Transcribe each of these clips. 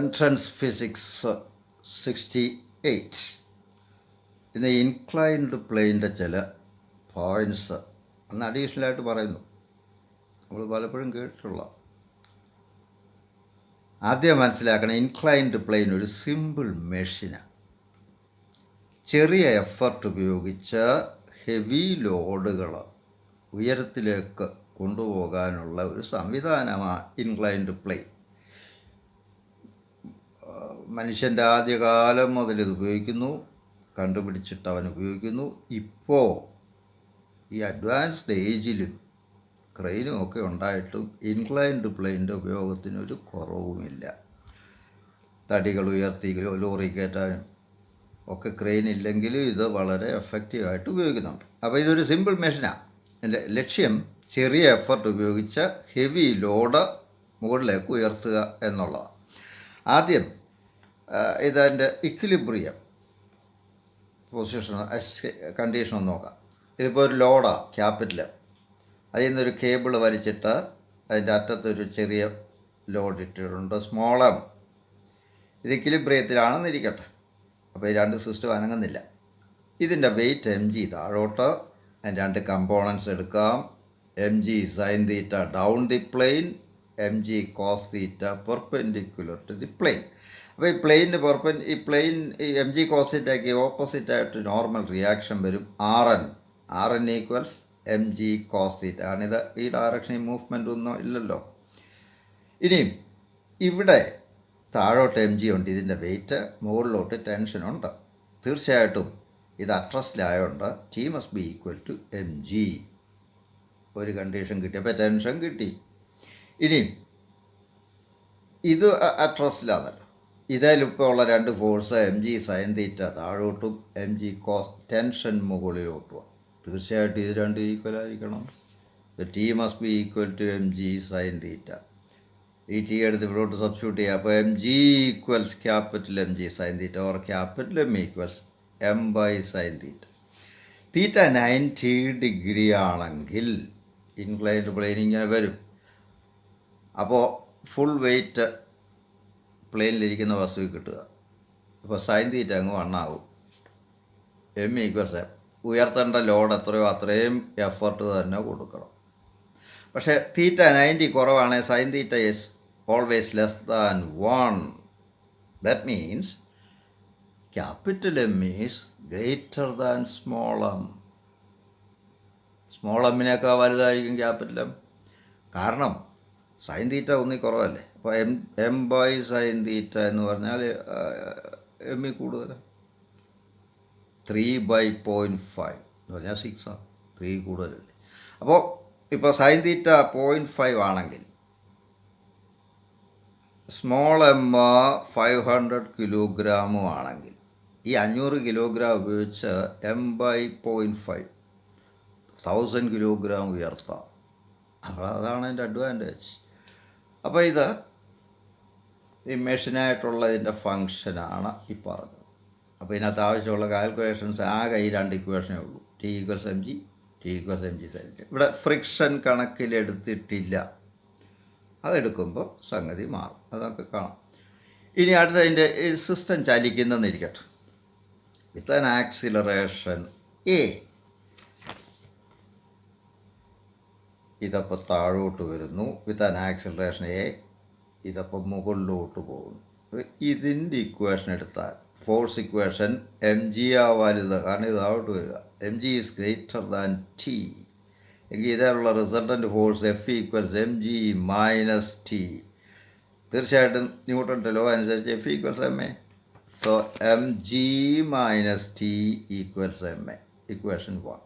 Entrance physics 68 ഇന്ന് inclined പ്ലെയിൻ്റെ ചില points അന്ന് അഡീഷണലായിട്ട് പറയുന്നു. നമ്മൾ പലപ്പോഴും കേട്ടിട്ടുള്ള. ആദ്യം മനസ്സിലാക്കണം, ഇൻക്ലൈൻഡ് പ്ലെയിൻ ഒരു സിമ്പിൾ മെഷീനാണ്. ചെറിയ എഫർട്ട് ഉപയോഗിച്ച് ഹെവി ലോഡുകൾ ഉയരത്തിലേക്ക് കൊണ്ടുപോകാനുള്ള ഒരു സംവിധാനമാണ് ഇൻക്ലൈൻഡ് പ്ലെയിൻ. മനുഷ്യൻ്റെ ആദ്യകാലം മുതൽ ഇത് ഉപയോഗിക്കുന്നു, കണ്ടുപിടിച്ചിട്ട് അവൻ ഉപയോഗിക്കുന്നു. ഇപ്പോൾ ഈ അഡ്വാൻസ്ഡ് ഏജിലും ക്രെയിനും ഒക്കെ ഉണ്ടായിട്ടും ഇൻക്ലൈൻഡ് പ്ലെയിൻ്റെ ഉപയോഗത്തിനൊരു കുറവുമില്ല. തടികൾ ഉയർത്തി ലോറി കയറ്റാനും ഒക്കെ ക്രെയിൻ ഇല്ലെങ്കിലും ഇത് വളരെ എഫക്റ്റീവായിട്ട് ഉപയോഗിക്കുന്നുണ്ട്. അപ്പോൾ ഇതൊരു സിമ്പിൾ മെഷീനാണ്. എൻ്റെ ലക്ഷ്യം ചെറിയ എഫർട്ട് ഉപയോഗിച്ച് ഹെവി ലോഡ് മുകളിലേക്ക് ഉയർത്തുക എന്നുള്ളതാണ്. ആദ്യം ഇതെൻ്റെ ഇക്വിലിബ്രിയം പൊസിഷൻ കണ്ടീഷൻ ഒന്ന് നോക്കാം. ഇതിപ്പോൾ ഒരു ലോഡാണ്, ക്യാപിറ്റൽ. അതിൽ നിന്നൊരു കേബിൾ വലിച്ചിട്ട് അതിൻ്റെ അറ്റത്തൊരു ചെറിയ ലോഡ് ഇട്ടിട്ടുണ്ട്, സ്മോൾ എം. ഇത് ഇക്വിലിബ്രിയത്തിലാണെന്നിരിക്കട്ടെ. അപ്പോൾ ഈ രണ്ട് സിസ്റ്റം അനങ്ങുന്നില്ല. ഇതിൻ്റെ വെയിറ്റ് എം ജി താഴോട്ട്. അതിൻ്റെ രണ്ട് കമ്പോണൻസ് എടുക്കാം. M G sine theta down the plane, m G cos theta perpendicular to the plane. അപ്പോൾ ഈ പ്ലെയിൻ ഈ എം ജി കോസ് തീറ്റയ്ക്ക് ഓപ്പോസിറ്റായിട്ട് നോർമൽ റിയാക്ഷൻ വരും. R N equals M G cos theta. കാരണം ഇത് ഈ ഡയറക്ഷനിൽ മൂവ്മെൻ്റ് ഒന്നും ഇല്ലല്ലോ. ഇനിയും ഇവിടെ താഴോട്ട് എം ജി ഉണ്ട്, ഇതിൻ്റെ വെയിറ്റ്. മുകളിലോട്ട് ടെൻഷനുണ്ട്. തീർച്ചയായിട്ടും ഇത് അട്രസ്റ്റിലായതുകൊണ്ട് T must be equal to M g. ഒരു കണ്ടീഷൻ കിട്ടി, അപ്പോൾ ടെൻഷൻ കിട്ടി. ഇനിയും ഇത് അട്രസ്റ്റിലാണല്ലോ. ഇതിലിപ്പോൾ ഉള്ള രണ്ട് force m G sine theta താഴോട്ടും എം ജി കോസ് ടെൻഷൻ മുകളിലോട്ടും. തീർച്ചയായിട്ടും ഇത് രണ്ടും ഈക്വൽ ആയിരിക്കണം. T must be equal to M G sine theta. ഈ ടി എടുത്ത് ഇവിടോട്ട് സബ്സ്റ്റിറ്റ്യൂട്ട് ചെയ്യുക. അപ്പോൾ m G equals capital M G sine theta, or capital M equals m by sine theta. Theta 90 degree ആണെങ്കിൽ ഇൻക്ലൈൻഡ് പ്ലെയിൻ ഇങ്ങനെ വരും. അപ്പോൾ full wait പ്ലെയിനിലിരിക്കുന്ന വസ്തുവിൽ കിട്ടുക. അപ്പോൾ സൈൻ തീറ്റ അങ്ങ് 1 ആവും. M equals M. ഉയർത്തേണ്ട ലോഡ് എത്രയോ അത്രയും എഫർട്ട് തന്നെ കൊടുക്കണം. പക്ഷേ തീറ്റ 90 കുറവാണെങ്കിൽ sine theta is always less than 1. That means capital M is greater than small m. Small എമ്മിനേക്കാൾ വലുതായിരിക്കും ക്യാപിറ്റൽ എം. കാരണം സൈൻ തീറ്റ ഒന്നിൽ കുറവല്ലേ. അപ്പോൾ എം ബൈ സൈൻ തീറ്റ എന്ന് പറഞ്ഞാൽ എമ്മിൽ കൂടുതലാണ്. 3/0.5 എന്ന് പറഞ്ഞാൽ 6 ആണ്. 3 കൂടുതലല്ലേ. അപ്പോൾ ഇപ്പോൾ സൈൻ തീറ്റ 0.5 ആണെങ്കിൽ സ്മോൾ എം 500 കിലോഗ്രാമും ആണെങ്കിൽ ഈ 500 കിലോഗ്രാം ഉപയോഗിച്ച് എം ബൈ 0.5 1000 കിലോഗ്രാം ഉയർത്താം. അപ്പോൾ അതാണ് അതിൻ്റെ അഡ്വാൻറ്റേജ്. അപ്പോൾ ഇത് ഈ മെഷീനായിട്ടുള്ളതിൻ്റെ ഫങ്ഷനാണ് ഈ പറഞ്ഞത്. അപ്പോൾ ഇതിനകത്ത് ആവശ്യമുള്ള കാൽക്കുലേഷൻസ് ആകെ ഈ 2 ഇക്വേഷനേ ഉള്ളൂ. T equals M G, T equals M G sine. ഇവിടെ ഫ്രിക്ഷൻ കണക്കിലെടുത്തിട്ടില്ല. അതെടുക്കുമ്പോൾ സംഗതി മാറും. അതൊക്കെ കാണാം. ഇനി അടുത്തതിൻ്റെ ഈ സിസ്റ്റം ചലിക്കുന്നതെന്നിരിക്കട്ടെ. With an acceleration A. ഇതപ്പോൾ താഴോട്ട് വരുന്നു. With an acceleration A. ഇതപ്പോൾ മുകളിലോട്ട് പോകുന്നു. ഇതിൻ്റെ ഇക്വേഷൻ എടുത്താൽ ഫോഴ്സ് ഇക്വേഷൻ എം ജി ആ വലുത്. കാരണം ഇത് താഴോട്ട് വരിക. M G is greater than T എങ്കിൽ ഇതിലുള്ള resultant force F equals M G minus T. തീർച്ചയായിട്ടും ന്യൂട്ടൻ്റെ ലോ അനുസരിച്ച് F equals M A. So M G minus T equals M A. Equation 1.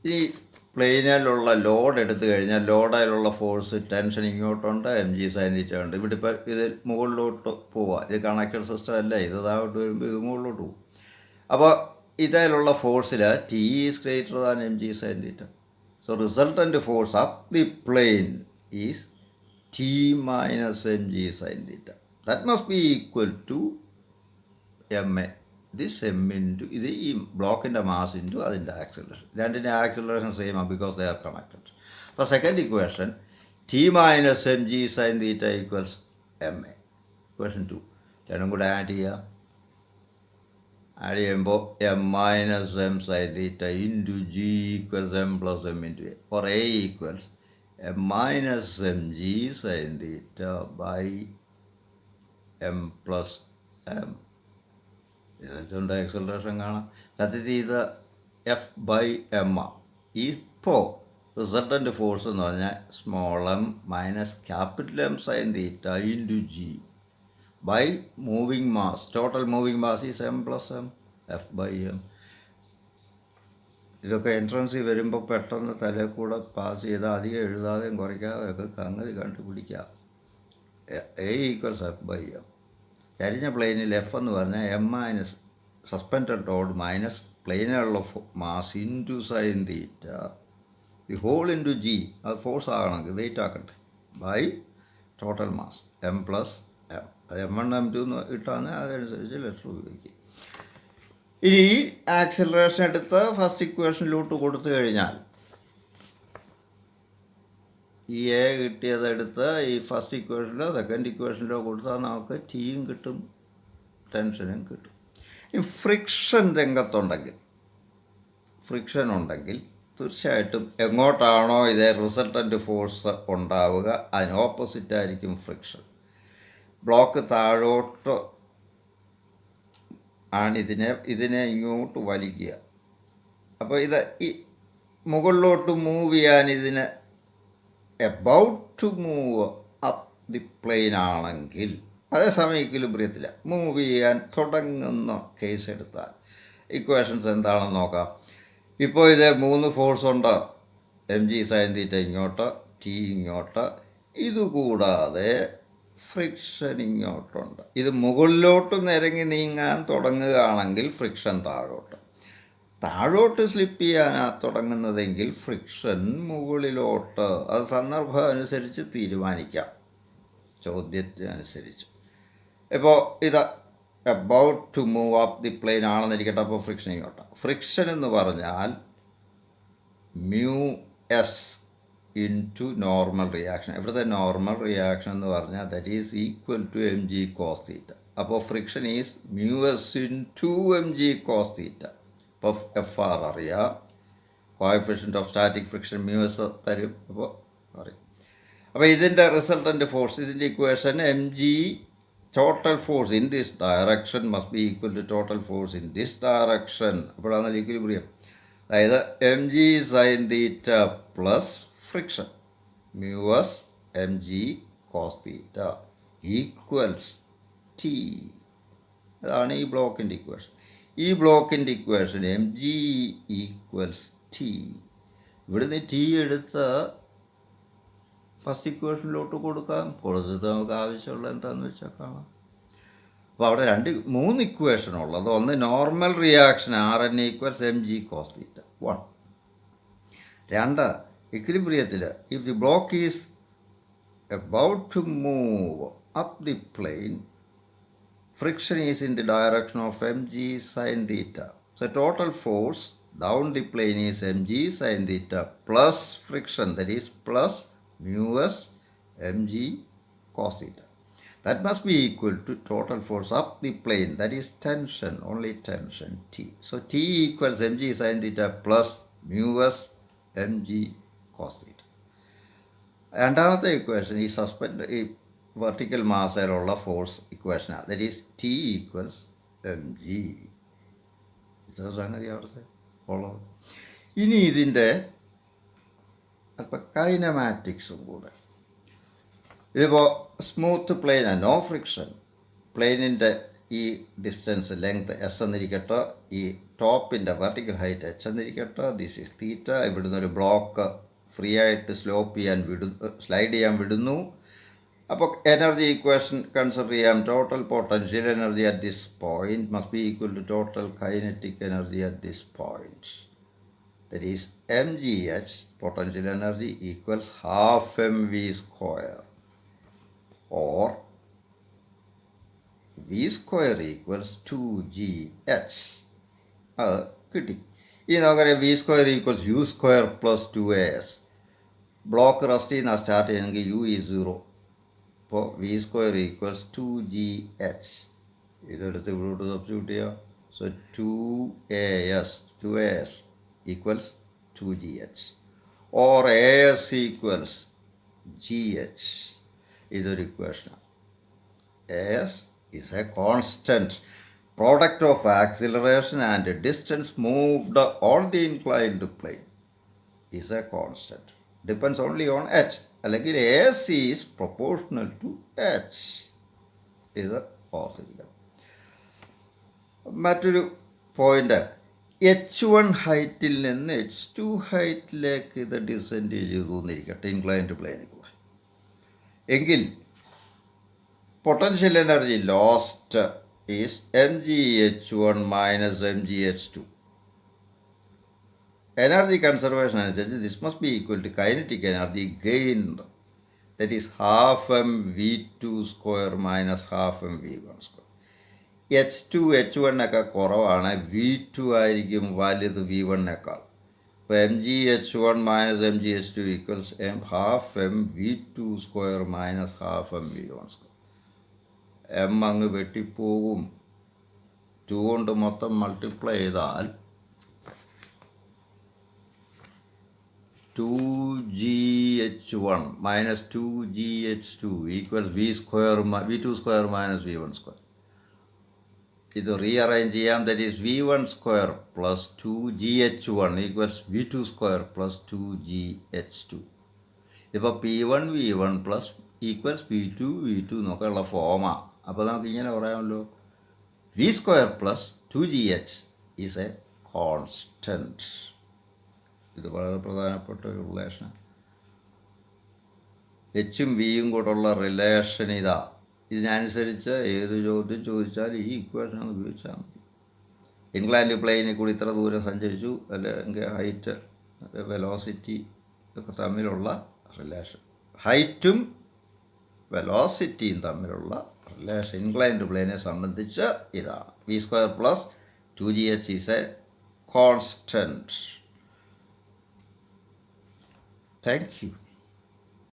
ഇനി പ്ലെയിനിലുള്ള ലോഡ് എടുത്തു കഴിഞ്ഞാൽ ലോഡിലുള്ള ഫോഴ്സ് ടെൻഷൻ ഇങ്ങോട്ടുണ്ട്, എം ജി സൈൻ തീറ്റ ഉണ്ട്. ഇവിടെ ഇപ്പോൾ ഇത് മുകളിലോട്ട് പോവുക. ഇത് കണക്റ്റഡ് സിസ്റ്റം അല്ല. ഇത് താഴോട്ട് വരുമ്പോൾ ഇത് മുകളിലോട്ട് പോകും. അപ്പോൾ ഇതിലുള്ള ഫോഴ്സിൽ T is greater than M G sine theta. So resultant force up the plane is T minus M G sine theta. That must be equal to M A. This M into ഇത് ഈ ബ്ലോക്കിൻ്റെ mass into അതിൻ്റെ acceleration. രണ്ടിൻ്റെ acceleration same ആണ്, because they are connected. അപ്പോൾ second equation T minus M G sine theta equals M A. Equation 2 രണ്ടും കൂടെ add ചെയ്യുക. ആഡ് ചെയ്യുമ്പോൾ M minus M sine theta into G equals M plus M into A for A equals M minus M G sine theta by M plus M. ഇതിനെച്ചുകൊണ്ട് acceleration കാണാം. സത്യത്തിൽ ഇത് F by M ആ. ഇപ്പോൾ resultant force എന്ന് പറഞ്ഞാൽ small M minus capital M sine theta into G by moving mass. Total moving mass is M plus M F by M. ഇതൊക്കെ എൻട്രൻസിൽ വരുമ്പോൾ പെട്ടെന്ന് തലയിൽ കൂടെ പാസ് ചെയ്താൽ അധികം എഴുതാതെയും കുറയ്ക്കാതെയൊക്കെ സംഗതി കണ്ടുപിടിക്കുക. A equals F by M. ചരിഞ്ഞ പ്ലെയിനിൽ എഫ് എന്ന് പറഞ്ഞാൽ M minus suspended road minus പ്ലെയിനുള്ള mass into sine theta the whole into G. അത് ഫോഴ്സ് ആകണമെങ്കിൽ വെയിറ്റ് ആക്കട്ടെ by total mass M plus M. അത് M1 M2 എന്ന് ഇട്ടാന്ന് അതനുസരിച്ച് ലെറ്റർ ഉപയോഗിക്കും. ഇനി ഈ ആക്സിലറേഷൻ എടുത്ത് ഫസ്റ്റ് ഇക്വേഷനിലോട്ട് കൊടുത്തു കഴിഞ്ഞാൽ ഈ എ കിട്ടിയതെടുത്ത് ഈ ഫസ്റ്റ് ഇക്വേഷനിലോ സെക്കൻഡ് ഇക്വേഷനിലോ കൊടുത്താൽ നമുക്ക് ടിയും കിട്ടും ടെൻഷനും കിട്ടും. ഈ ഫ്രിക്ഷൻ രംഗത്തുണ്ടെങ്കിൽ ഫ്രിക്ഷൻ ഉണ്ടെങ്കിൽ തീർച്ചയായിട്ടും എങ്ങോട്ടാണോ ഇതേ റിസൾട്ടൻ്റ് ഫോഴ്സ് ഉണ്ടാവുക അതിന് ഓപ്പോസിറ്റായിരിക്കും ഫ്രിക്ഷൻ. ബ്ലോക്ക് താഴോട്ട് ആണ് ഇതിനെ ഇങ്ങോട്ട് വലിക്കുക. അപ്പോൾ ഇത് ഈ മുകളിലോട്ട് മൂവ് ചെയ്യാൻ ഇതിന് about to move up the plane ആണെങ്കിൽ അതേസമയം ഇക്വിലിബ്രിയത്തില്ല. മൂവ് ചെയ്യാൻ തുടങ്ങുന്ന കേസ് എടുത്താൽ ഇക്വേഷൻസ് എന്താണെന്ന് നോക്കാം. ഇപ്പോൾ ഇത് 3 ഫോഴ്സ് ഉണ്ട്. എം ജി സൈൻ തീറ്റ ഇങ്ങോട്ട്, ടി ഇങ്ങോട്ട്, ഇതുകൂടാതെ ഫ്രിക്ഷൻ ഇങ്ങോട്ടുണ്ട്. ഇത് മുകളിലോട്ട് നിരങ്ങി നീങ്ങാൻ തുടങ്ങുകയാണെങ്കിൽ ഫ്രിക്ഷൻ താഴോട്ട് സ്ലിപ്പ് ചെയ്യാനാണ് തുടങ്ങുന്നതെങ്കിൽ ഫ്രിക്ഷൻ മുകളിലോട്ട്. അത് സന്ദർഭം അനുസരിച്ച് തീരുമാനിക്കാം, ചോദ്യത്തിനനുസരിച്ച്. ഇപ്പോൾ ഇത് about to move up the plane ആണെന്നിരിക്കട്ടെ. അപ്പോൾ ഫ്രിക്ഷൻ ഇങ്ങോട്ട്. ഫ്രിക്ഷൻ എന്ന് പറഞ്ഞാൽ mu S into normal reaction. ഇവിടുത്തെ നോർമൽ റിയാക്ഷൻ എന്ന് പറഞ്ഞാൽ that is equal to M G cos theta. അപ്പോൾ friction is mu S into M G cos theta. ഇപ്പോൾ എഫ് ആർ അറിയാം, coefficient of static friction mu S തരും. അപ്പോൾ അറിയാം. അപ്പോൾ ഇതിൻ്റെ റിസൾട്ടൻ്റ് ഫോഴ്സ്, ഇതിൻ്റെ equation M G total force in this direction must be equal to total force in this direction. അപ്പോഴാണ് equilibrium. അതായത് M G sine theta plus friction mu S M G cos theta equals T. അതാണ് ഈ ബ്ലോക്കിൻ്റെ equation. ഈ ബ്ലോക്കിൻ്റെ equation M G equals T. ഇവിടുന്ന് T എടുത്ത് first ഇക്വേഷനിലോട്ട് കൊടുത്തിട്ട് നമുക്ക് ആവശ്യമുള്ള എന്താണെന്ന് വെച്ചാൽ കാണാം. അപ്പോൾ അവിടെ 3 ഇക്വേഷൻ ഉള്ളത്. ഒന്ന് normal reaction R N equals M G cos theta 1. 2 ഇക്വിലിബ്രിയത്തിൽ if the block is about to move up the plane friction is in the direction of M G sine theta. So total force down the plane is M G sine theta plus friction that is plus mu s mg cos theta. That must be equal to total force up the plane, that is tension, only tension T. So T equals mg sin theta plus mu s mg cos theta. രണ്ടാമത്തെ equation ഈ ഈ vertical മാസിലുള്ള force ഇക്വേഷനാണ്. That is T equals M G. ഇത്ര സംഗതി അവിടുത്തെ ഉള്ളത്. ഇനി ഇതിൻ്റെ അപ്പോൾ കൈനമാറ്റിക്സും കൂടെ. ഇതിപ്പോൾ സ്മൂത്ത് പ്ലെയിനാണ്, നോ ഫ്രിക്ഷൻ. പ്ലെയിനിൻ്റെ ഈ ഡിസ്റ്റൻസ് ലെങ്ത് എസ് എന്നിരിക്കട്ടെ, ഈ ടോപ്പിൻ്റെ വെർട്ടിക്കൽ ഹൈറ്റ് എച്ച് എന്നിരിക്കട്ടെ. This is theta. ഇവിടുന്ന് ഒരു ബ്ലോക്ക് ഫ്രീ ആയിട്ട് സ്ലൈഡ് ചെയ്യാൻ വിടുന്നു. അപ്പോൾ എനർജി ഇക്വേഷൻ കൺസിഡർ ചെയ്യാം. Total potential energy at this point must be equal to total kinetic energy at this point. That is mgh potential energy equals half mv square or v square equals 2gh. അത് കിട്ടി. ഇനി നമുക്കറിയാം v square equals u square plus 2as. Block rest ചെയ്യുന്ന start ചെയ്യണമെങ്കിൽ u is 0. അപ്പോൾ V square equals 2gh. ഇതെടുത്ത് ഇവിടോട്ട് substitute ചെയ്യാം. So 2as equals 2gh or as equals gh. ഇതൊരു ഇക്വേഷനാണ്. as is a constant product of acceleration and distance moved on the inclined plane is a constant. Depends only on h. അല്ലെങ്കിൽ as is proportional to h. ഇത് ഓർത്തിരിക്കണം. മറ്റൊരു point, h1 ഹൈറ്റിൽ നിന്ന് h2 ഹൈറ്റിലേക്ക് ഇത് descend ചെയ്തു എന്നിരിക്കട്ടെ ഇൻക്ലൈൻഡ് പ്ലെയിനിൽ കൂടെ. എങ്കിൽ potential energy lost is mgh1 minus mgh2. Energy conservation അനുസരിച്ച് this must be equal to kinetic energy gained, that is half mv2 square minus half mv1 square. h2 h1 കുറവാണ്, v2 ആയിരിക്കും വലുത് v1. അപ്പോൾ mgh1 minus mgh2 equals half mv2 square minus half mv1 square. m അങ്ങ് വെട്ടിപ്പോകും. 2 കൊണ്ട് മൊത്തം multiply ചെയ്താൽ 2gh1 minus 2gh2 equals v2 square minus v1 square. ഇത് റീഅറേഞ്ച് ചെയ്യാം. That is v1 square plus 2gh1 equals v2 square plus 2gh2. ഇതിപ്പോൾ p1 v1 plus equals p2 v2 എന്നൊക്കെയുള്ള ഫോമാണ്. അപ്പോൾ നമുക്ക് ഇങ്ങനെ പറയാമല്ലോ, v square plus 2gh is a constant. ഇത് വളരെ പ്രധാനപ്പെട്ട ഒരു റിലേഷൻ. എച്ചും വിയും കൂടെയുള്ള റിലേഷൻ ഇതാ. ഇതിനനുസരിച്ച് ഏത് ചോദ്യം ചോദിച്ചാലും ഈ ഇക്വേഷൻ ഉപയോഗിച്ചാൽ മതി. ഇൻക്ലൈൻഡ് പ്ലെയിനിൽ കൂടി ഇത്ര ദൂരം സഞ്ചരിച്ചു, അല്ലെങ്കിൽ ഹൈറ്റ് വെലോസിറ്റി ഒക്കെ തമ്മിലുള്ള റിലേഷൻ, ഹൈറ്റും വെലോസിറ്റിയും തമ്മിലുള്ള റിലേഷൻ ഇൻക്ലൈൻഡ് പ്ലെയിനെ സംബന്ധിച്ച് ഇതാണ്. V square plus 2gh is a constant. Thank U.